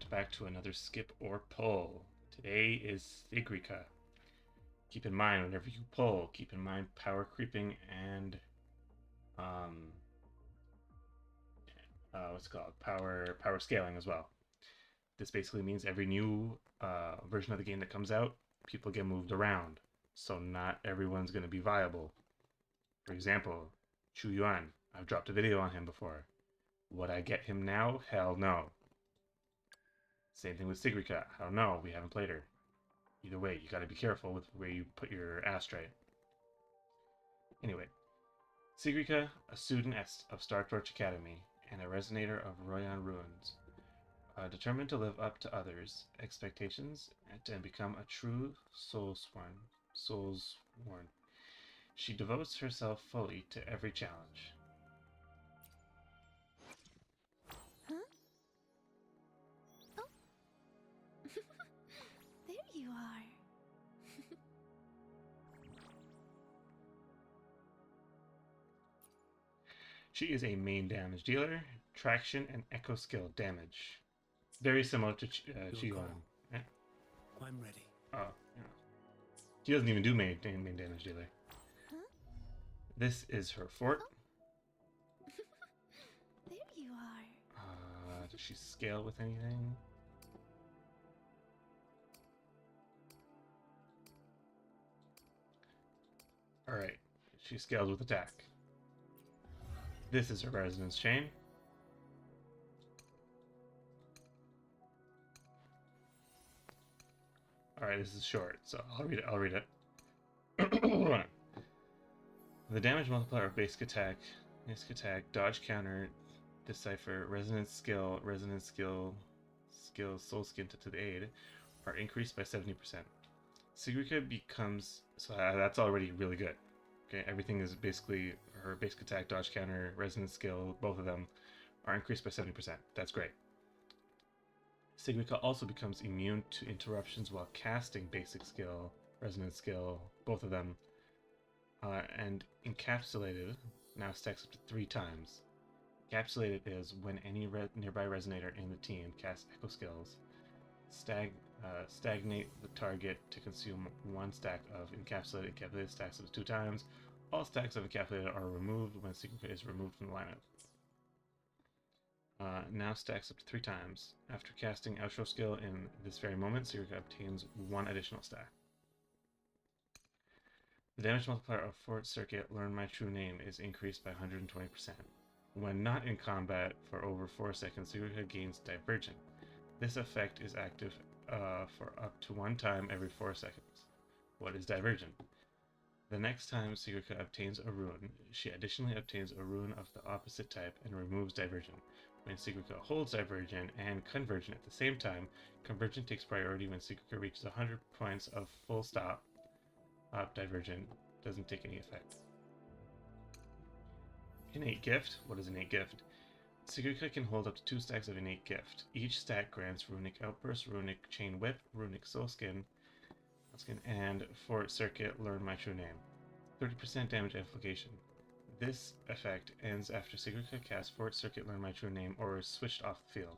back to another skip or pull. Today is Sigrika. Keep in mind, whenever you pull, keep in mind power creeping and um, what's it called? Power scaling as well. This basically means every new version of the game that comes out, people get moved around, so not everyone's going to be viable. For example, Chu Yuan. I've dropped a video on him before. Would I get him now? Hell no. Same thing with Sigrika. I don't know. We haven't played her. Either way, you gotta be careful with where you put your ashtray. Anyway, Sigrika, a student of Startorch Academy and a resonator of Royan Ruins, determined to live up to others' expectations and become a true soulsworn. She devotes herself fully to every challenge. Huh? Oh. There you are. She is a main damage dealer, traction and echo skill damage. Very similar to Qiyuan. I'm ready. Oh, yeah. She doesn't even do main damage dealer. Huh? This is her fort. Oh. There you are. Does she scale with anything? Alright, she scales with attack. This is her resonance chain. Alright, this is short, so I'll read it. The damage multiplier of basic attack, dodge counter, decipher, resonance skill, soul skin to the aid are increased by 70%. Sigrika becomes, so that's already really good. Okay, everything is basically her basic attack, dodge counter, resonance skill, both of them are increased by 70%. That's great. Sigrika also becomes immune to interruptions while casting basic skill, resonance skill, both of them. And encapsulated now stacks up to 3 times. Encapsulated is when any nearby resonator in the team casts echo skills. Stagnate the target to consume 1 stack of encapsulated. Encapsulated stacks up to 2 times. All stacks of encapsulated are removed when Sigrika is removed from the lineup. Now stacks up to 3 times. After casting outro skill in this very moment, Sigrika obtains 1 additional stack. The damage multiplier of Forte Circuit Learn My True Name is increased by 120%. When not in combat for over 4 seconds, Sigrika gains Divergent. This effect is active for up to 1 time every 4 seconds. What is Divergent? The next time Sigrika obtains a rune, she additionally obtains a rune of the opposite type and removes Divergent. When Sigrika holds Divergent and Convergent at the same time, Convergent takes priority when Sigrika reaches 100 points of full stop. Divergent doesn't take any effect. Innate Gift. What is Innate Gift? Sigrika can hold up to 2 stacks of Innate Gift. Each stack grants Runic Outburst, Runic Chain Whip, Runic Soul Skin, and Forte Circuit Learn My True Name. 30% damage amplification. This effect ends after Sigrika casts Forte Circuit Learn My True Name or is switched off the field.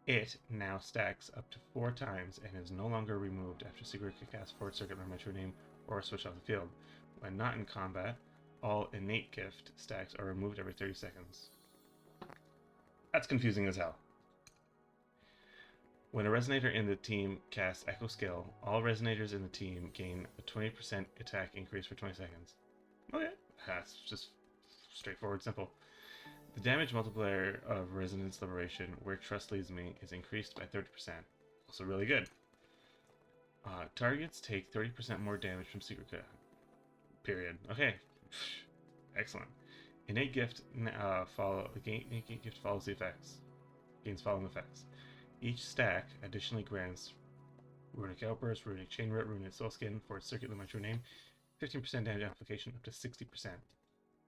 It now stacks up to 4 times and is no longer removed after Sigrika casts Forte Circuit Learn My True Name or switch off the field. When not in combat, all Innate Gift stacks are removed every 30 seconds. That's confusing as hell. When a resonator in the team casts Echo Skill, all resonators in the team gain a 20% attack increase for 20 seconds. Okay, that's just straightforward, simple. The damage multiplier of Resonance Liberation, Where Trust Leads Me, is increased by 30%. Also really good. Targets take 30% more damage from Sigrika. Period. Okay. Excellent. Innate Gift follows the effects. Gains following effects. Each stack additionally grants Runic Outburst, Runic Chain Whip, Runic Soul Skin, Forte Circuit Learn My True Name, 15% damage amplification up to 60%.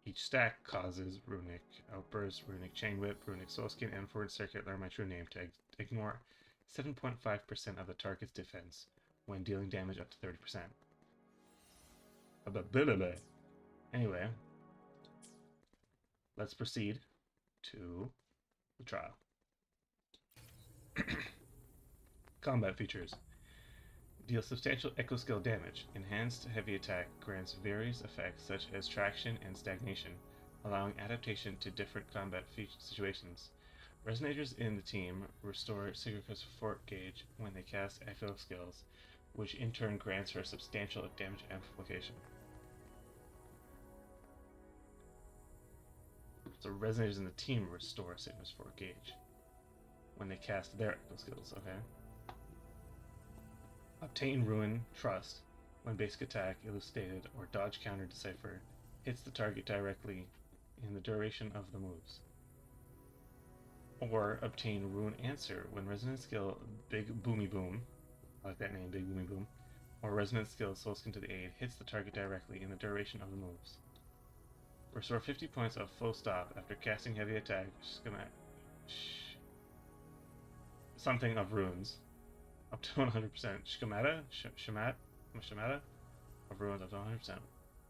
Each stack causes Runic Outburst, Runic Chain Whip, Runic Soul Skin, and Forte Circuit Learn My True Name to ignore 7.5% of the target's defense when dealing damage up to 30%. Anyway, let's proceed to the trial. Combat features. Deal substantial echo skill damage. Enhanced heavy attack grants various effects such as traction and stagnation, allowing adaptation to different combat situations. Resonators in the team restore Sigrika's Forte gauge when they cast echo skills, which in turn grants her substantial damage amplification. So resonators in the team restore Sigrika's Forte gauge when they cast their echo skills, okay? Obtain Ruin Trust when basic attack, elucidated, or dodge counter deciphered hits the target directly in the duration of the moves. Or obtain Ruin Answer when resonant skill Big Boomy Boom, I like that name, Big Boomy Boom, or resonant skill Soulskin to the aid hits the target directly in the duration of the moves. Restore 50 points of full stop after casting heavy attack, something of runes. Up to 100%. Shemata of ruins up to 100%.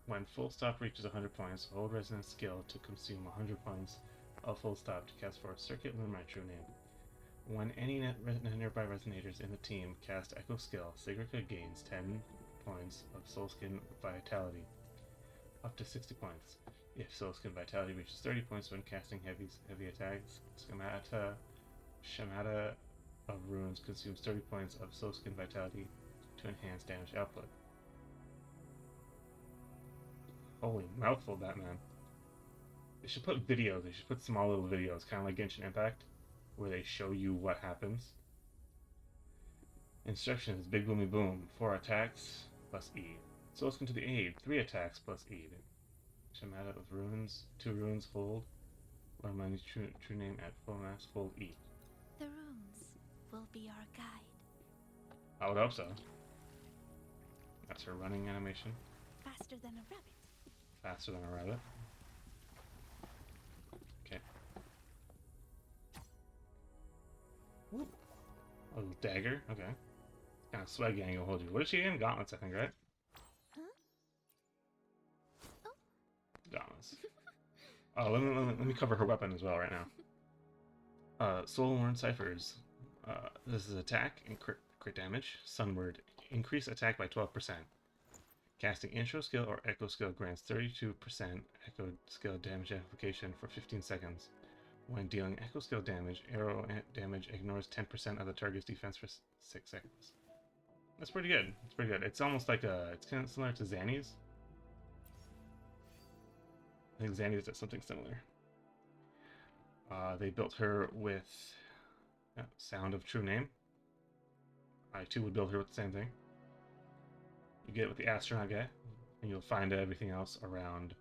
When full stop reaches 100 points, hold resonant skill to consume 100 points of full stop to cast for a circuit learn my true name. When any nearby resonators in the team cast echo skill, Sigrika gains 10 points of Soulskin Vitality, up to 60 points. If Soulskin Vitality reaches 30 points when casting heavy attacks, Shemata of Runes consumes 30 points of Soulskin Vitality to enhance damage output. Holy mouthful, Batman. They should put videos, they should put small little videos, kind of like Genshin Impact, where they show you what happens. Instructions: Big Boomy Boom, 4 attacks plus E. Soulskin to the aid, 3 attacks plus E. Shemata of Runes, 2 runes, hold. Learn my true name at full mass, fold E. The runes will be our guide. I would hope so. That's her running animation. Faster than a rabbit. Faster than a rabbit. Okay. Whoop. A little dagger, okay. Kind of swaggy angle hold you. What is she in? Gauntlets, I think, right? Huh? Oh. Gauntlets. Oh, let me cover her weapon as well right now. Soul-worn ciphers. This is attack and crit damage. Sunward. Increase attack by 12%. Casting intro skill or echo skill grants 32% echo skill damage amplification for 15 seconds. When dealing echo skill damage, arrow damage ignores 10% of the target's defense for 6 seconds. That's pretty good. It's pretty good. It's almost like it's kind of similar to Zanny's. I think Zanny's does something similar. They built her with Sound of True Name. I too would build her with the same thing. You get it with the astronaut guy, and you'll find everything else around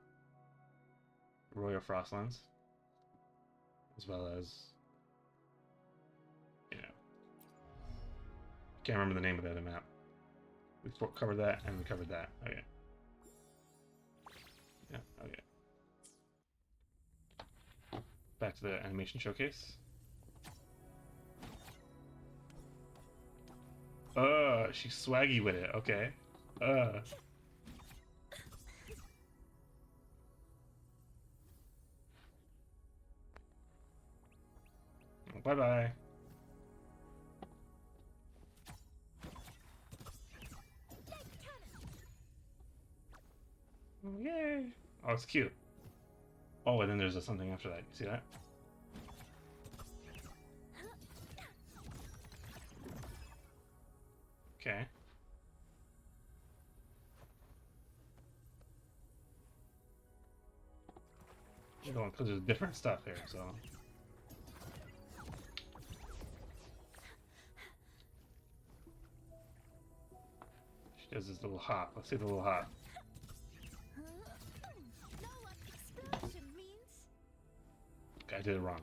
Royal Frostlands, as well as, you know, can't remember the name of the other map. We covered that, and we covered that. Okay. Yeah, okay. Back to the animation showcase. She's swaggy with it, okay. Bye-bye. Yay! Oh, it's cute. Oh, and then there's something after that. You see that? Okay. Because there's different stuff here, so. She does this little hop. Let's see the little hop. Know what explosion means? Okay, I did it wrong.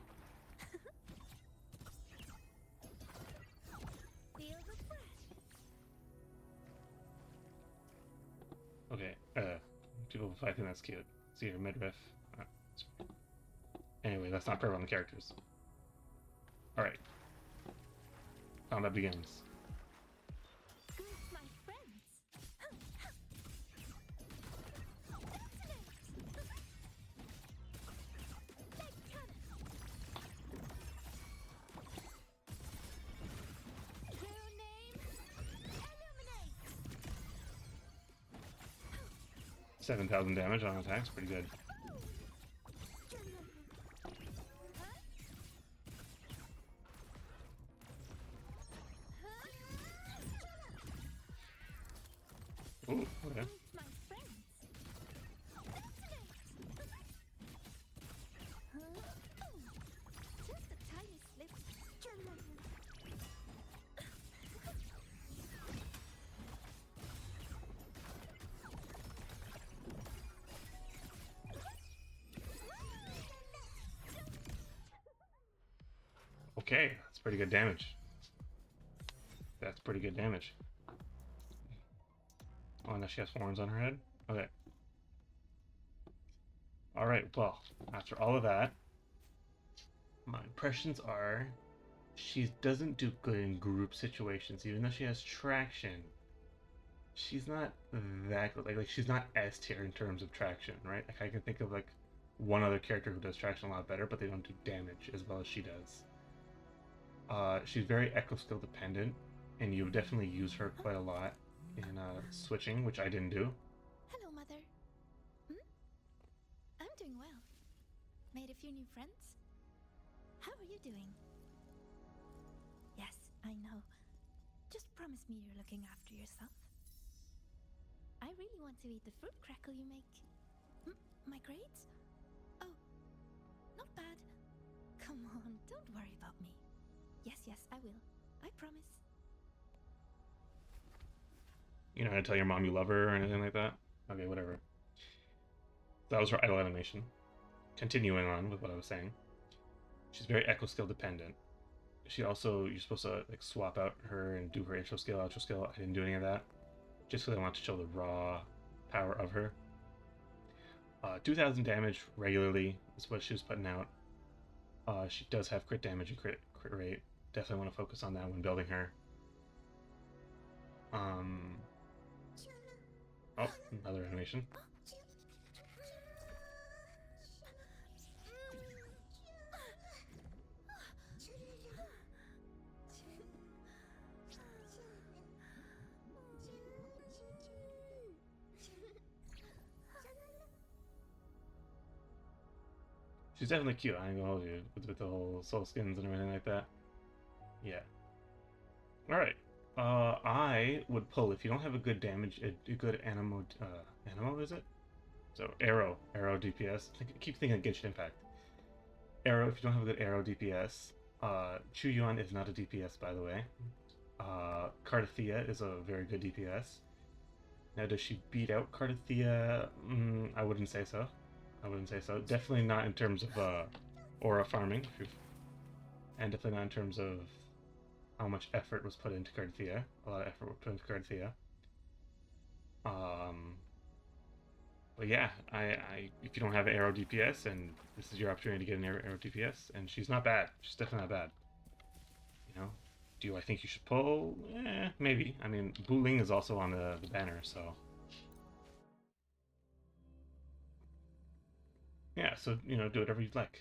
Feel the fresh. Okay, people fighting, that's cute. See her midriff. Anyway, that's not covered on the characters. Alright. Combat begins. Greet my friends. 7,000 damage on attacks, pretty good. Ooh, okay. Meet my friends. Just a tiny slip. Okay, that's pretty good damage. That's pretty good damage. Oh, now she has horns on her head? Okay. Alright, well, after all of that, my impressions are she doesn't do good in group situations, even though she has traction. She's not that good. Like she's not S tier in terms of traction, right? Like I can think of like one other character who does traction a lot better, but they don't do damage as well as she does. She's very echo skill dependent, and you definitely use her quite a lot in switching, which I didn't do. Hello, Mother. I'm doing well. Made a few new friends. How are you doing? Yes, I know. Just promise me you're looking after yourself. I really want to eat the fruit crackle you make. My grades? Oh, not bad. Come on, don't worry about me. Yes, I will. I promise. You're not gonna tell your mom you love her or anything like that? Okay, whatever. That was her idle animation. Continuing on with what I was saying. She's very echo skill dependent. She also, you're supposed to like swap out her and do her intro skill, outro skill. I didn't do any of that. Just because I want to show the raw power of her. 2,000 damage regularly is what she was putting out. She does have crit damage and crit rate. Definitely want to focus on that when building her. Oh, another animation. She's definitely cute, I ain't gonna hold you, with the whole soul skins and everything like that. Yeah. Alright. I would pull, if you don't have a good damage, a good animo is it? So, arrow DPS. I keep thinking Genshin Impact. Arrow, if you don't have a good arrow DPS. Chuyuan is not a DPS, by the way. Cardathea is a very good DPS. Now, does she beat out Cardathea? I wouldn't say so. Definitely not in terms of aura farming, and definitely not in terms of how much effort was put into Cardathea. A lot of effort was put into Cardathea. But yeah, I if you don't have arrow DPS, and this is your opportunity to get an arrow DPS, and she's not bad. She's definitely not bad. You know, do I think you should pull? Maybe. I mean, Buling is also on the banner, so. Yeah, so, you know, do whatever you'd like.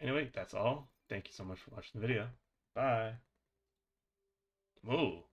Anyway, that's all. Thank you so much for watching the video. Bye. Whoa.